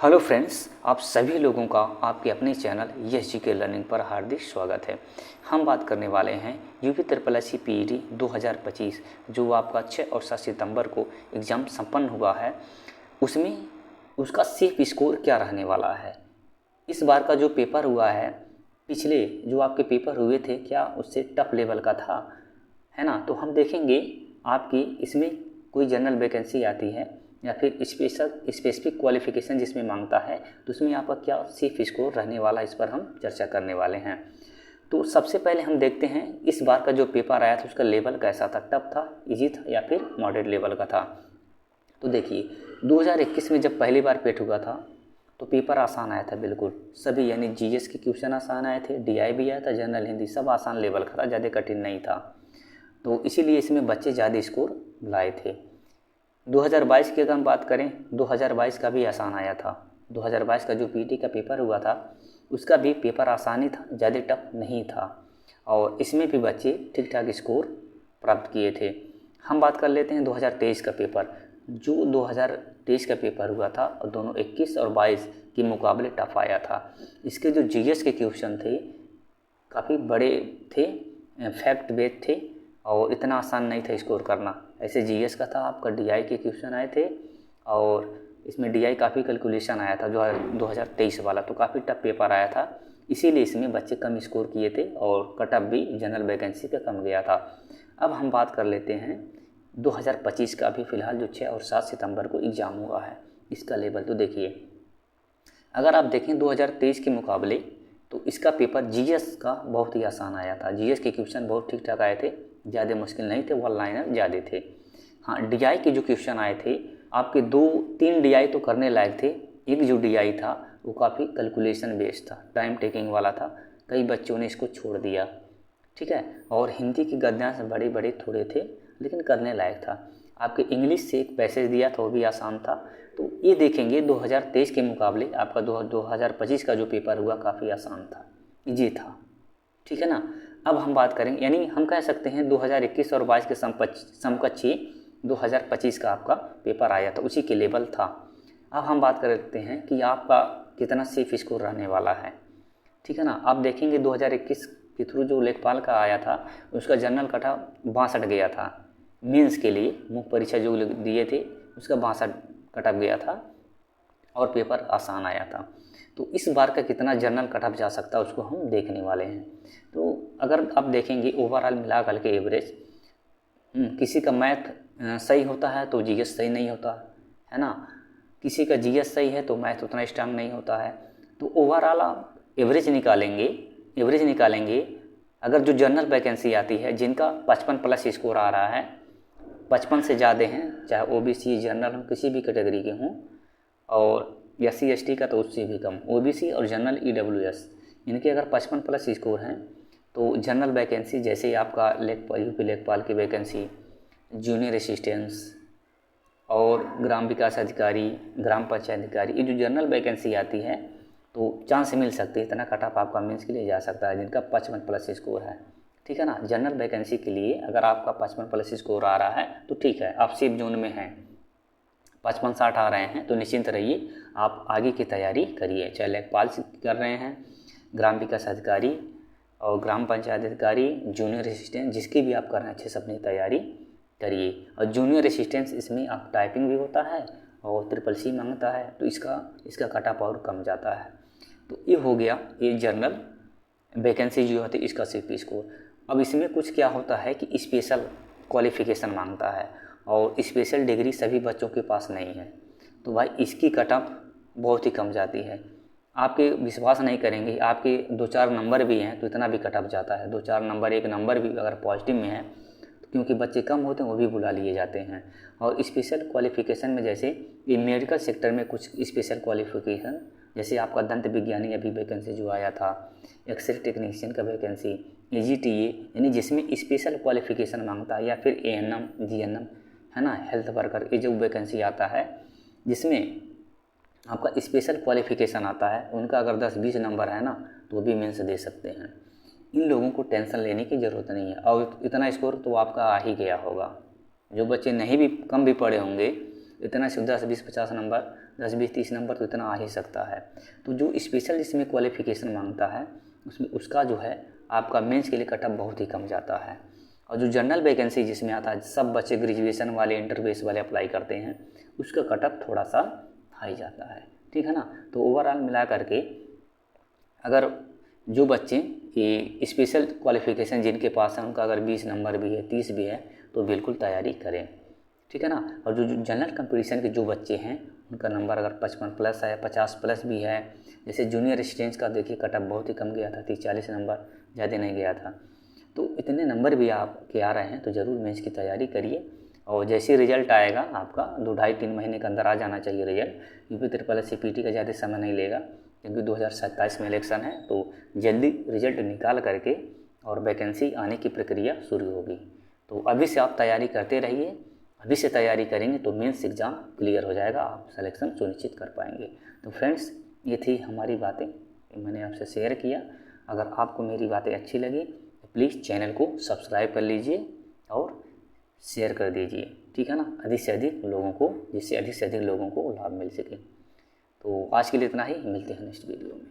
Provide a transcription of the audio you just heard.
Hello friends, आप सभी लोगों का आपके अपने चैनल यस जी के लर्निंग पर हार्दिक स्वागत है। हम बात करने वाले हैं UP triple S C PET 2025 जो आपका 6 और 7 सितंबर को एग्ज़ाम संपन्न हुआ है। उसमें उसका सेफ स्कोर क्या रहने वाला है। इस बार का जो पेपर हुआ है, पिछले जो आपके पेपर हुए थे क्या उससे टफ लेवल का था, है ना। तो हम देखेंगे आपकी इसमें कोई जनरल वैकेंसी आती है या फिर स्पेसिफिक क्वालिफिकेशन जिसमें मांगता है, तो उसमें आपका क्या सेफ स्कोर रहने वाला, इस पर हम चर्चा करने वाले हैं। तो सबसे पहले हम देखते हैं इस बार का जो पेपर आया था उसका लेवल कैसा था, टफ था, इजी था या फिर मॉडरेट लेवल का था। तो देखिए 2021 में जब पहली बार पेट हुआ था तो पेपर आसान आया था बिल्कुल सभी, यानी जीएस के क्वेश्चन आसान आए थे, डीआई भी आया था, जनरल हिंदी सब आसान लेवल का था, ज़्यादा कठिन नहीं था। तो इसीलिए इसमें बच्चे ज़्यादा स्कोर लाए थे। 2022 की अगर हम बात करें, 2022 का भी आसान आया था। 2022 का जो पीटी का पेपर हुआ था उसका भी पेपर आसानी था, ज़्यादा टफ नहीं था, और इसमें भी बच्चे ठीक ठाक स्कोर प्राप्त किए थे। हम बात कर लेते हैं 2023 का पेपर। जो 2023 का पेपर हुआ था और दोनों 21 और 22 के मुकाबले टफ आया था। इसके जो जीएस के क्वेश्चन थे काफ़ी बड़े थे, फैक्ट बेस्ड थे और इतना आसान नहीं था स्कोर करना। ऐसे जीएस का था आपका, डीआई के क्वेश्चन आए थे और इसमें डीआई काफ़ी कैलकुलेशन आया था जो 2023 वाला, तो काफ़ी टफ पेपर आया था। इसीलिए इसमें बच्चे कम स्कोर किए थे और कट ऑफ भी जनरल वैकेंसी का कम गया था। अब हम बात कर लेते हैं 2025 का। अभी फ़िलहाल जो 6 और 7 सितंबर को एग्ज़ाम हुआ है, इसका लेवल तो देखिए, अगर आप देखें 2023 के मुकाबले तो इसका पेपर जीएस का बहुत ही आसान आया था। जीएस के क्वेश्चन बहुत ठीक ठाक आए थे, ज़्यादा मुश्किल नहीं थे, वन लाइनर ज़्यादा थे। हाँ, डीआई के जो क्वेश्चन आए थे आपके 2-3 डीआई तो करने लायक थे। एक जो डीआई था वो काफ़ी कैलकुलेशन बेस्ड था, टाइम टेकिंग वाला था, कई बच्चों ने इसको छोड़ दिया, ठीक है। और हिंदी के गद्यांश बड़े बड़े थोड़े थे लेकिन करने लायक था। आपके इंग्लिश से एक पैसेज दिया था वो भी आसान था। तो ये देखेंगे 2023 के मुकाबले आपका 2025 का जो पेपर हुआ काफ़ी आसान था, इजी था, ठीक है ना। अब हम बात करेंगे, यानी हम कह सकते हैं 2021 और 22 के समकक्ष ही 2025 का आपका पेपर आया था, उसी के लेवल था। अब हम बात करते हैं कि आपका कितना सेफ स्कोर रहने वाला है, ठीक है ना। आप देखेंगे 2021 के थ्रू जो लेखपाल का आया था उसका जनरल कटा 62 गया था। मेंस के लिए मुख्य परीक्षा जो दिए थे उसका 62 कटअप गया था और पेपर आसान आया था। तो इस बार का कितना जनरल कटअप जा सकता है उसको हम देखने वाले हैं। तो अगर आप देखेंगे ओवरऑल मिला कर के एवरेज, किसी का मैथ सही होता है तो जीएस सही नहीं होता है ना, किसी का जीएस सही है तो मैथ उतना स्ट्रांग नहीं होता है। तो ओवरऑल आप एवरेज निकालेंगे। अगर जो जनरल वैकेंसी आती है जिनका 55 प्लस स्कोर आ रहा है, 55 से ज़्यादा हैं, चाहे ओबीसी जनरल हो किसी भी कैटेगरी के हों, और SC ST का तो उससे भी कम, ओबीसी और जनरल EWS इनके अगर 55 प्लस स्कोर हैं तो जनरल वैकेंसी जैसे ही आपका यूपी लेखपाल की वैकेंसी, जूनियर असिस्टेंट्स और ग्राम विकास अधिकारी, ग्राम पंचायत अधिकारी, ये जो जनरल वैकेंसी आती है तो चांस मिल सकती है, इतना कट ऑफ आपका मेंस के लिए जा सकता है जिनका 55 प्लस स्कोर है, ठीक है ना। जनरल वैकेंसी के लिए अगर आपका 55 प्लस स्कोर आ रहा है तो ठीक है, आप सेफ जोन में हैं। 55-60 आ रहे हैं तो निश्चिंत रहिए, आप आगे की तैयारी करिए, चाहे लेखपाल कर रहे हैं, ग्राम विकास अधिकारी और ग्राम पंचायत अधिकारी, जूनियर असिस्टेंट, जिसकी भी आप कर रहे हैं अच्छे से अपनी तैयारी करिए। और जूनियर असिस्टेंट इसमें आप टाइपिंग भी होता है और CCC मांगता है तो इसका कट ऑफ और कम जाता है। तो ये हो गया ये जनरल वैकेंसी जो होती है इसका सेफ स्कोर। अब इसमें कुछ क्या होता है कि स्पेशल क्वालिफ़िकेशन मांगता है और स्पेशल डिग्री सभी बच्चों के पास नहीं है, तो भाई इसकी कट ऑफ बहुत ही कम जाती है। आपके विश्वास नहीं करेंगे, आपके 2-4 नंबर भी हैं तो इतना भी कट ऑफ जाता है। 2-4 नंबर, एक नंबर भी अगर पॉजिटिव में है तो क्योंकि बच्चे कम होते हैं वो भी बुला लिए जाते हैं। और स्पेशल क्वालिफ़िकेशन में जैसे ये मेडिकल सेक्टर में कुछ स्पेशल क्वालिफ़िकेशन, जैसे आपका दंत विज्ञानी अभी वैकेंसी जो आया था, एक्सरे टेक्नीशियन का वैकेंसी, EGTA यानी जिसमें स्पेशल क्वालिफ़िकेशन मांगता है, या फिर ANM GNM है ना, हेल्थ वर्कर, ये जो वैकेंसी आता है जिसमें आपका स्पेशल क्वालिफ़िकेशन आता है, उनका अगर 10-20 नंबर है ना तो वो भी मेंस दे सकते हैं। इन लोगों को टेंशन लेने की ज़रूरत नहीं है और इतना स्कोर तो आपका आ ही गया होगा। जो बच्चे नहीं भी कम भी पढ़े होंगे इतना से 10, 20, 50 नंबर, 10, 20, 30 नंबर तो इतना आ ही सकता है। तो जो स्पेशल जिसमें क्वालिफ़िकेशन मांगता है उसमें उसका जो है आपका मेंस के लिए कट ऑफ बहुत ही कम जाता है। और जो जनरल वैकेंसी जिसमें आता है, सब बच्चे ग्रेजुएशन वाले, इंटर बेस वाले अप्लाई करते हैं, उसका कट ऑफ थोड़ा सा हाई जाता है, ठीक है ना। तो ओवरऑल मिला करके अगर जो बच्चे ये स्पेशल क्वालिफ़िकेशन जिनके पास है उनका अगर 20 नंबर भी है, 30 भी है, तो बिल्कुल तैयारी करें, ठीक है ना। और जो जनरल कंपटीशन के जो बच्चे हैं उनका नंबर अगर 55 प्लस है, 50 प्लस भी है, जैसे जूनियर स्टेंस का देखिए कट ऑफ बहुत ही कम गया था, 30-40 नंबर, ज़्यादा नहीं गया था। तो इतने नंबर भी आपके आ रहे हैं तो ज़रूर मेंस की तैयारी करिए। और जैसे रिजल्ट आएगा आपका 2 ढाई 3 महीने के अंदर आ जाना चाहिए रिजल्ट। यूपी ट्रिपल CPT का ज़्यादा समय नहीं लेगा क्योंकि 2027 में इलेक्शन है, तो जल्दी रिजल्ट निकाल करके और वैकेंसी आने की प्रक्रिया शुरू होगी। तो अभी से आप तैयारी करते रहिए, अभी से तैयारी करेंगे तो मेंस एग्ज़ाम क्लियर हो जाएगा, आप सिलेक्शन सुनिश्चित कर पाएंगे। तो फ्रेंड्स, ये थी हमारी बातें, मैंने आपसे शेयर किया। अगर आपको मेरी बातें अच्छी लगी तो प्लीज़ चैनल को सब्सक्राइब कर लीजिए और शेयर कर दीजिए, ठीक है ना, अधिक से अधिक लोगों को, जिससे अधिक से अधिक लोगों को लाभ मिल सके। तो आज के लिए इतना ही, मिलते हैं नेक्स्ट वीडियो में।